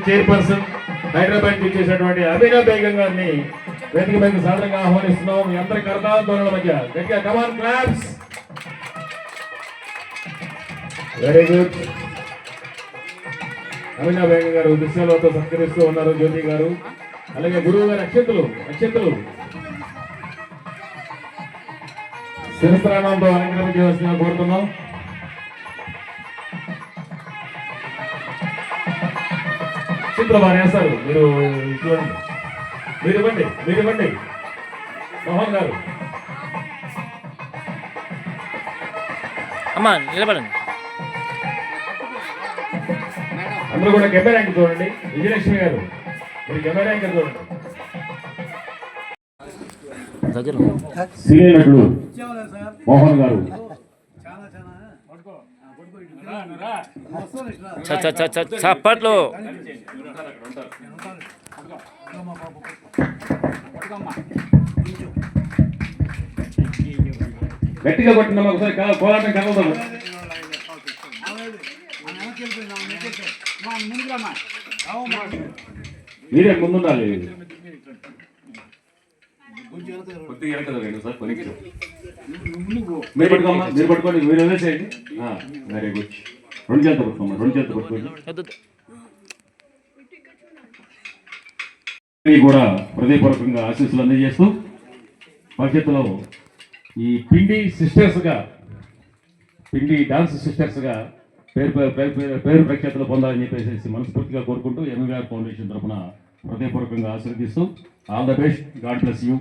Chairperson Hyderabad ఇచ్చేసినటువంటి అభినవ్ బేగం గారిని వేదిక మీద సాధారణంగా ఆహ్వానిస్తున్నాం. మీ అందరి కరతాళధ్వనుల మధ్య గట్టిగా come on claps. Very good. Abhinav Begum garu దృశ్యాలతో సత్కరిస్తూ ఉన్నారు. జ్యోతి గారు అలాగే గురువు గారు అక్షంతులు శిరస్త్రాణంతో అలంకరించవలసిందిగా కోరుతున్నాం. చిత్రం బాగా వేస్తారు. మీరు చూడండి, మీరు ఇవ్వండి మోహన్ గారు. అమ్మా నిలబడండి. అందరూ కూడా కెమెరా యాంకర్ చూడండి. విజయలక్ష్మి గారు మీరు కెమెరా యాంకర్ చూడండి. సీనియర్ నటుడు మోహన్ గారు చప్పట్లు. గట్టిగా కొట్టిందమ్మా ఒకసారి కోలాటం కలవదు. మీరే ముందుండాలి. మీరు పట్టుకోండి మీరు వదిలేసేయండి. Very good. రెండు చేత పట్టుకోండి. కూడా హృదయపూర్వకంగా ఆశీస్సులు అందజేస్తూ భవిష్యత్తులో ఈ పిండి డాన్స్ సిస్టర్స్గా పేరు ప్రఖ్యాతులు పొందాలని చెప్పేసి మనస్ఫూర్తిగా కోరుకుంటూ ఎంవీఆర్ ఫౌండేషన్ తరఫున హృదయపూర్వకంగా ఆశీర్వదిస్తూ all the best. God bless you.